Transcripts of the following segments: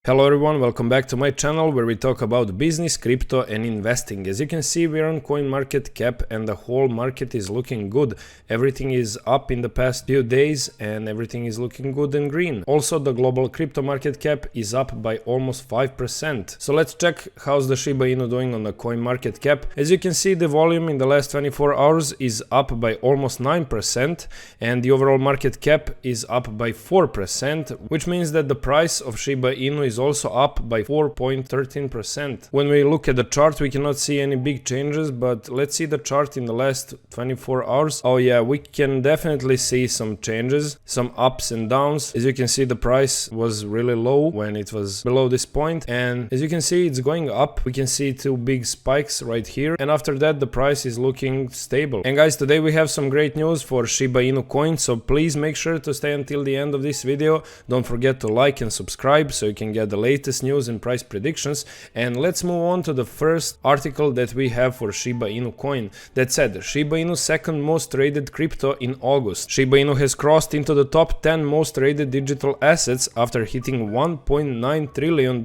Hello everyone, welcome back to my channel where we talk about business, crypto and investing. As you can see, we're on CoinMarketCap and the whole market is looking good. Everything is up in the past few days and everything is looking good and green. Also, the global crypto market cap is up by almost 5%. So let's check how's the Shiba Inu doing on the CoinMarketCap. As you can see, the volume in the last 24 hours is up by almost 9% and the overall market cap is up by 4%, which means that the price of Shiba Inu is also up by 4.13%. When we look at the chart, we cannot see any big changes, but let's see the chart in the last 24 hours. Oh yeah, we can definitely see some changes, some ups and downs. As you can see, the price was really low when it was below this point, and as you can see, it's going up. We can see two big spikes right here, and after that the price is looking stable. And guys, today we have some great news for Shiba Inu coin, so please make sure to stay until the end of this video. Don't forget to like and subscribe so you can get the latest news and price predictions. And let's move on to the first article that we have for Shiba Inu coin. That said, Shiba Inu second most traded crypto in August. Shiba Inu has crossed into the top 10 most traded digital assets after hitting $1.9 trillion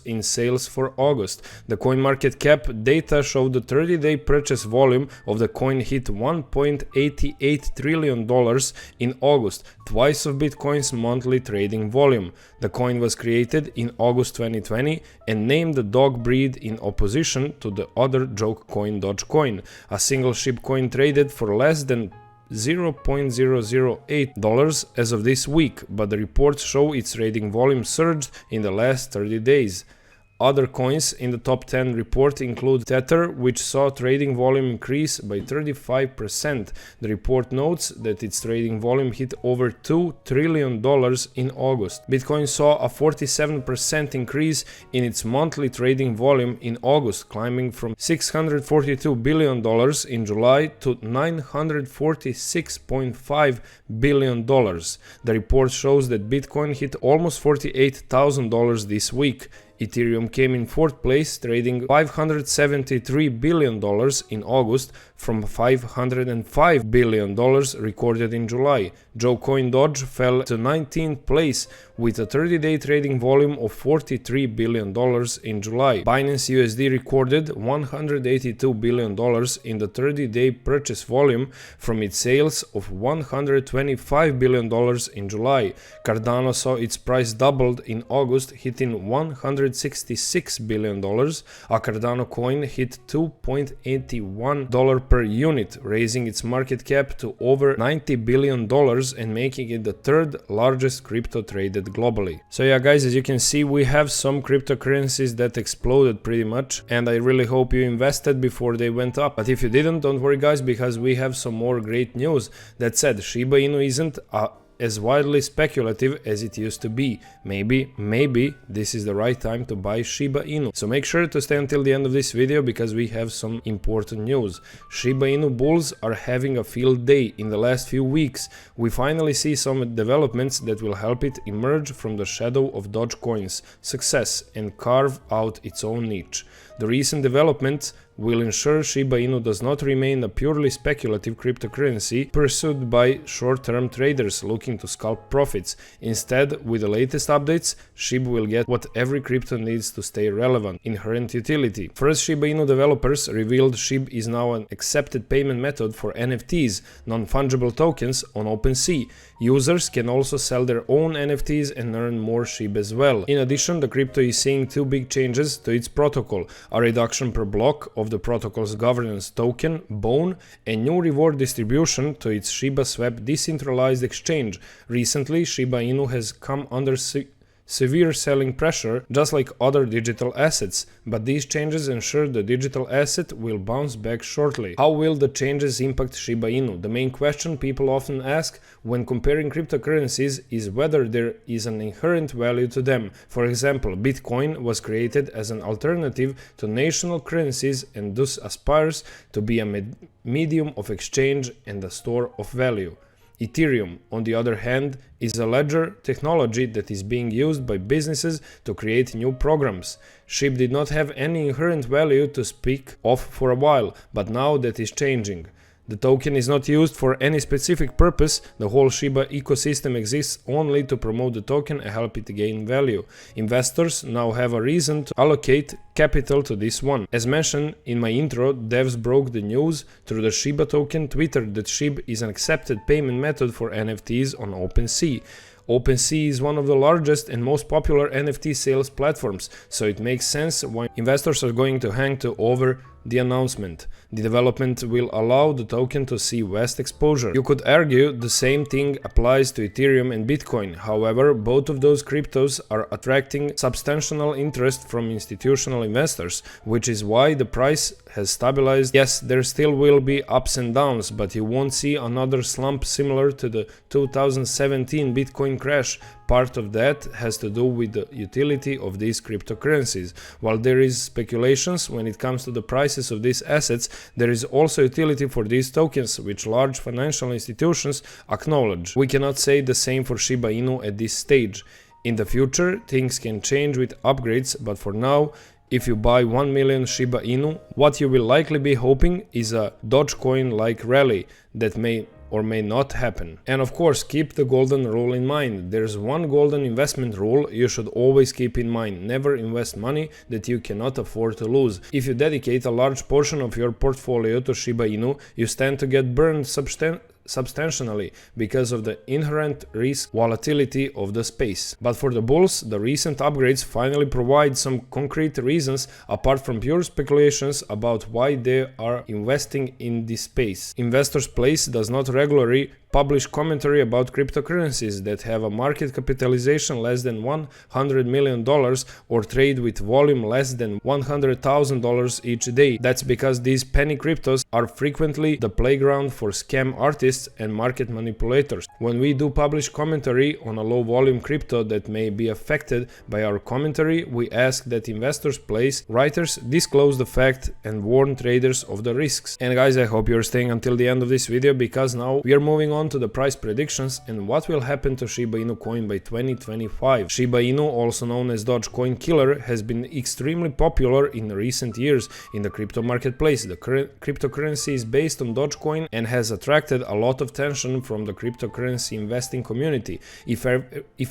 in sales for August. The CoinMarketCap data showed the 30-day purchase volume of the coin hit $1.88 trillion in August, twice of Bitcoin's monthly trading volume. The coin was created in August 2020 and named the dog breed in opposition to the other joke coin Dogecoin. A single SHIB coin traded for less than $0.008 as of this week, but the reports show its trading volume surged in the last 30 days. Other coins in the top 10 report include Tether, which saw trading volume increase by 35%. The report notes that its trading volume hit over $2 trillion in August. Bitcoin saw a 47% increase in its monthly trading volume in August, climbing from $642 billion in July to $946.5 billion. The report shows that Bitcoin hit almost $48,000 this week. Ethereum came in fourth place, trading $573 billion in August from $505 billion recorded in July. Joecoin Doge fell to 19th place with a 30-day trading volume of $43 billion in July. Binance USD recorded $182 billion in the 30-day purchase volume from its sales of $125 billion in July. Cardano saw its price doubled in August, hitting $166 billion. A Cardano coin hit $2.81 per unit, raising its market cap to over $90 billion and making it the third largest crypto traded globally. So yeah guys, as you can see, we have some cryptocurrencies that exploded pretty much, and I really hope you invested before they went up. But if you didn't, don't worry guys, because we have some more great news. That said, Shiba Inu isn't as widely speculative as it used to be. Maybe this is the right time to buy Shiba Inu. So make sure to stay until the end of this video because we have some important news. Shiba Inu bulls are having a field day in the last few weeks. We finally see some developments that will help it emerge from the shadow of Dogecoin's success and carve out its own niche. The recent developments will ensure Shiba Inu does not remain a purely speculative cryptocurrency pursued by short-term traders looking to scalp profits. Instead, with the latest updates, SHIB will get what every crypto needs to stay relevant: inherent utility. First, Shiba Inu developers revealed SHIB is now an accepted payment method for NFTs, non-fungible tokens, on OpenSea. Users can also sell their own NFTs and earn more SHIB as well. In addition, the crypto is seeing two big changes to its protocol: a reduction per block of the protocol's governance token, BONE, and new reward distribution to its shibaswap decentralized exchange. Recently, Shiba Inu has come under severe selling pressure, just like other digital assets, but these changes ensure the digital asset will bounce back shortly. How will the changes impact Shiba Inu? The main question people often ask when comparing cryptocurrencies is whether there is an inherent value to them. For example, Bitcoin was created as an alternative to national currencies and thus aspires to be a medium of exchange and a store of value. Ethereum, on the other hand, is a ledger technology that is being used by businesses to create new programs. SHIB did not have any inherent value to speak of for a while, but now that is changing. The token is not used for any specific purpose. The whole Shiba ecosystem exists only to promote the token and help it gain value. Investors now have a reason to allocate capital to this one. As mentioned in my intro, devs broke the news through the Shiba token Twitter that SHIB is an accepted payment method for NFTs on OpenSea. OpenSea is one of the largest and most popular NFT sales platforms, so it makes sense why investors are going to hang over the announcement. The development will allow the token to see vast exposure. You could argue the same thing applies to Ethereum and Bitcoin. However, both of those cryptos are attracting substantial interest from institutional investors, which is why the price has stabilized. Yes, there still will be ups and downs, but you won't see another slump similar to the 2017 Bitcoin crash. Part of that has to do with the utility of these cryptocurrencies. While there is speculations when it comes to the prices of these assets, there is also utility for these tokens, which large financial institutions acknowledge. We cannot say the same for Shiba Inu at this stage. In the future, things can change with upgrades, but for now, if you buy 1 million Shiba Inu, what you will likely be hoping is a Dogecoin-like rally that may or may not happen. And of course, keep the golden rule in mind. There's one golden investment rule you should always keep in mind: never invest money that you cannot afford to lose. If you dedicate a large portion of your portfolio to Shiba Inu, you stand to get burned substantially because of the inherent risk volatility of the space. But for the bulls, the recent upgrades finally provide some concrete reasons apart from pure speculations about why they are investing in this space. Investors Place does not regularly publish commentary about cryptocurrencies that have a market capitalization less than $100 million or trade with volume less than $100,000 each day. That's because these penny cryptos are frequently the playground for scam artists and market manipulators. When we do publish commentary on a low volume crypto that may be affected by our commentary, we ask that Investors Place writers disclose the fact and warn traders of the risks. And guys, I hope you're staying until the end of this video, because now we are moving on to the price predictions and what will happen to Shiba Inu coin by 2025. Shiba Inu, also known as Dogecoin Killer, has been extremely popular in recent years in the crypto marketplace. The cryptocurrency is based on Dogecoin and has attracted a lot of attention from the cryptocurrency investing community. If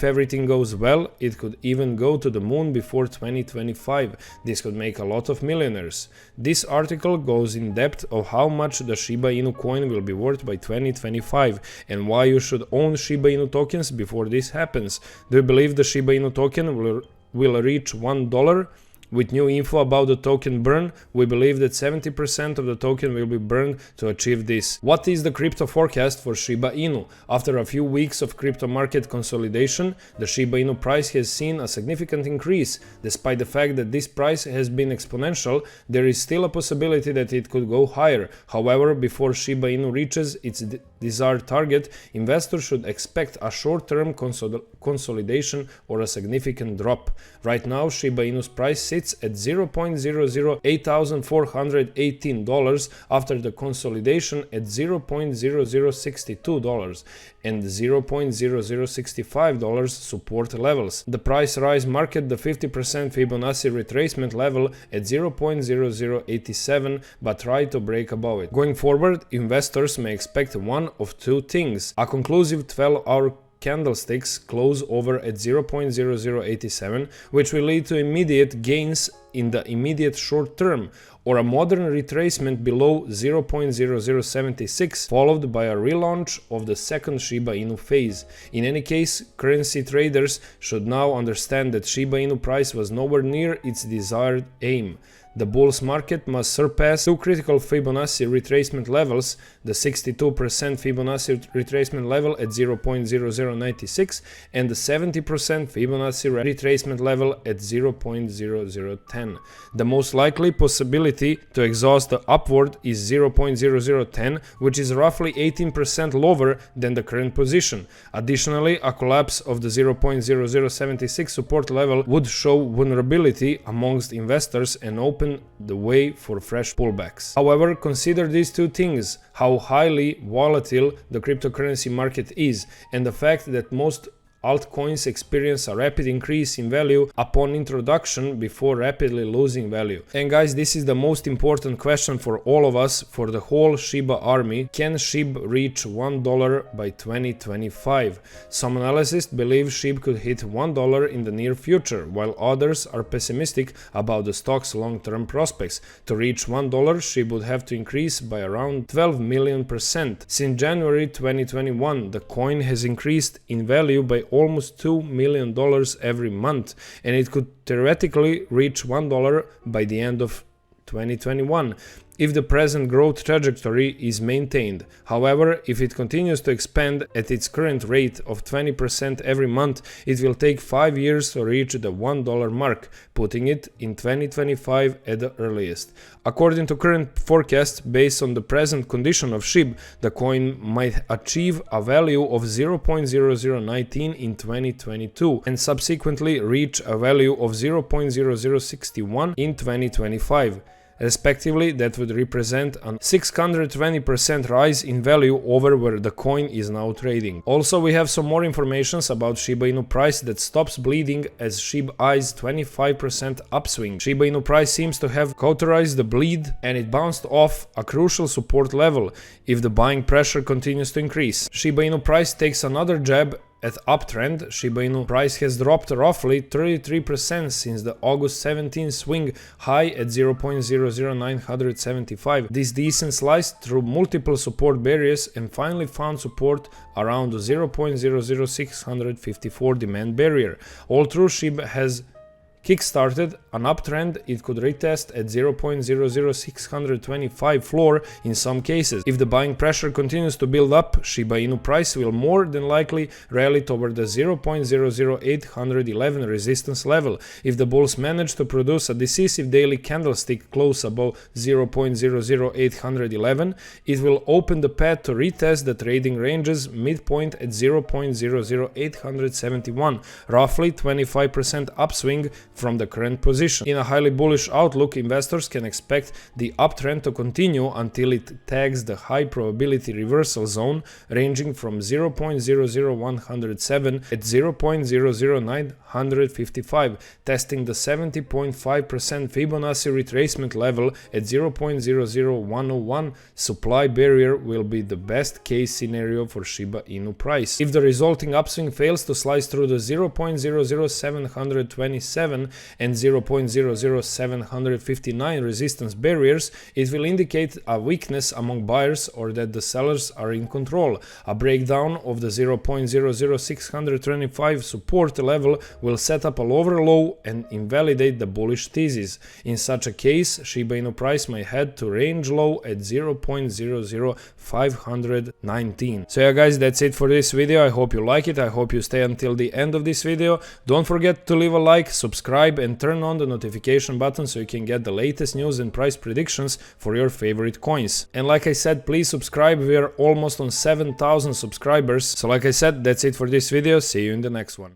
everything goes well, it could even go to the moon before 2025. This could make a lot of millionaires. This article goes in depth of how much the Shiba Inu coin will be worth by 2025 and why you should own Shiba Inu tokens before this happens. Do you believe the Shiba Inu token will reach $1? With new info about the token burn, we believe that 70% of the token will be burned to achieve this. What is the crypto forecast for Shiba Inu? After a few weeks of crypto market consolidation, the Shiba Inu price has seen a significant increase. Despite the fact that this price has been exponential, there is still a possibility that it could go higher. However, before Shiba Inu reaches its desired target, investors should expect a short-term consolidation or a significant drop. Right now, Shiba Inu's price sits at $0.008,418 after the consolidation at $0.0062 and $0.0065 support levels. The price rise marked the 50% Fibonacci retracement level at $0.0087 but tried to break above it. Going forward, investors may expect one of two things: a conclusive 12-hour candlesticks close over at 0.0087, which will lead to immediate gains in the immediate short term, or a modern retracement below 0.0076, followed by a relaunch of the second Shiba Inu phase. In any case, currency traders should now understand that Shiba Inu price was nowhere near its desired aim. The bulls market must surpass two critical Fibonacci retracement levels: the 62% Fibonacci retracement level at 0.0096 and the 70% Fibonacci retracement level at 0.0010. The most likely possibility to exhaust the upward is 0.0010, which is roughly 18% lower than the current position. Additionally, a collapse of the 0.0076 support level would show vulnerability amongst investors and open the way for fresh pullbacks. However, consider these two things: how highly volatile the cryptocurrency market is, and the fact that most altcoins experience a rapid increase in value upon introduction before rapidly losing value. And guys, this is the most important question for all of us, for the whole Shiba army. Can SHIB reach $1 by 2025? Some analysts believe SHIB could hit $1 in the near future, while others are pessimistic about the stock's long-term prospects. To reach $1, SHIB would have to increase by around 12 million%. Since January 2021, the coin has increased in value by almost $2 million every month, and it could theoretically reach $1 by the end of 2021 if the present growth trajectory is maintained. However, if it continues to expand at its current rate of 20% every month, it will take 5 years to reach the $1 mark, putting it in 2025 at the earliest. According to current forecasts, based on the present condition of SHIB, the coin might achieve a value of 0.0019 in 2022 and subsequently reach a value of 0.0061 in 2025. Respectively, that would represent a 620% rise in value over where the coin is now trading. Also, we have some more information about Shiba Inu price that stops bleeding as SHIB eyes 25% upswing. Shiba Inu price seems to have cauterized the bleed, and it bounced off a crucial support level if the buying pressure continues to increase. Shiba Inu price takes another jab at uptrend. Shiba Inu price has dropped roughly 33% since the August 17 swing high at 0.00975. This descent sliced through multiple support barriers and finally found support around the 0.00654 demand barrier. Although SHIB has kickstarted an uptrend, it could retest at 0.00625 floor in some cases. If the buying pressure continues to build up, Shiba Inu price will more than likely rally toward the 0.00811 resistance level. If the bulls manage to produce a decisive daily candlestick close above 0.00811, it will open the path to retest the trading range's midpoint at 0.00871, roughly 25% upswing from the current position. In a highly bullish outlook, investors can expect the uptrend to continue until it tags the high probability reversal zone ranging from 0.00107 at 0.00955, testing the 70.5% Fibonacci retracement level at 0.00101. Supply barrier will be the best case scenario for Shiba Inu price. If the resulting upswing fails to slice through the 0.00727 and 0.00759 resistance barriers, it will indicate a weakness among buyers or that the sellers are in control. A breakdown of the 0.00625 support level will set up a lower low and invalidate the bullish thesis. In such a case, Shiba Inu price may head to range low at 0.00519. So yeah guys, that's it for this video. I hope you like it. I hope you stay until the end of this video. Don't forget to leave a like, subscribe and turn on the notification button so you can get the latest news and price predictions for your favorite coins. And like I said, please subscribe. We are almost on 7,000 subscribers. So like I said, that's it for this video. See you in the next one.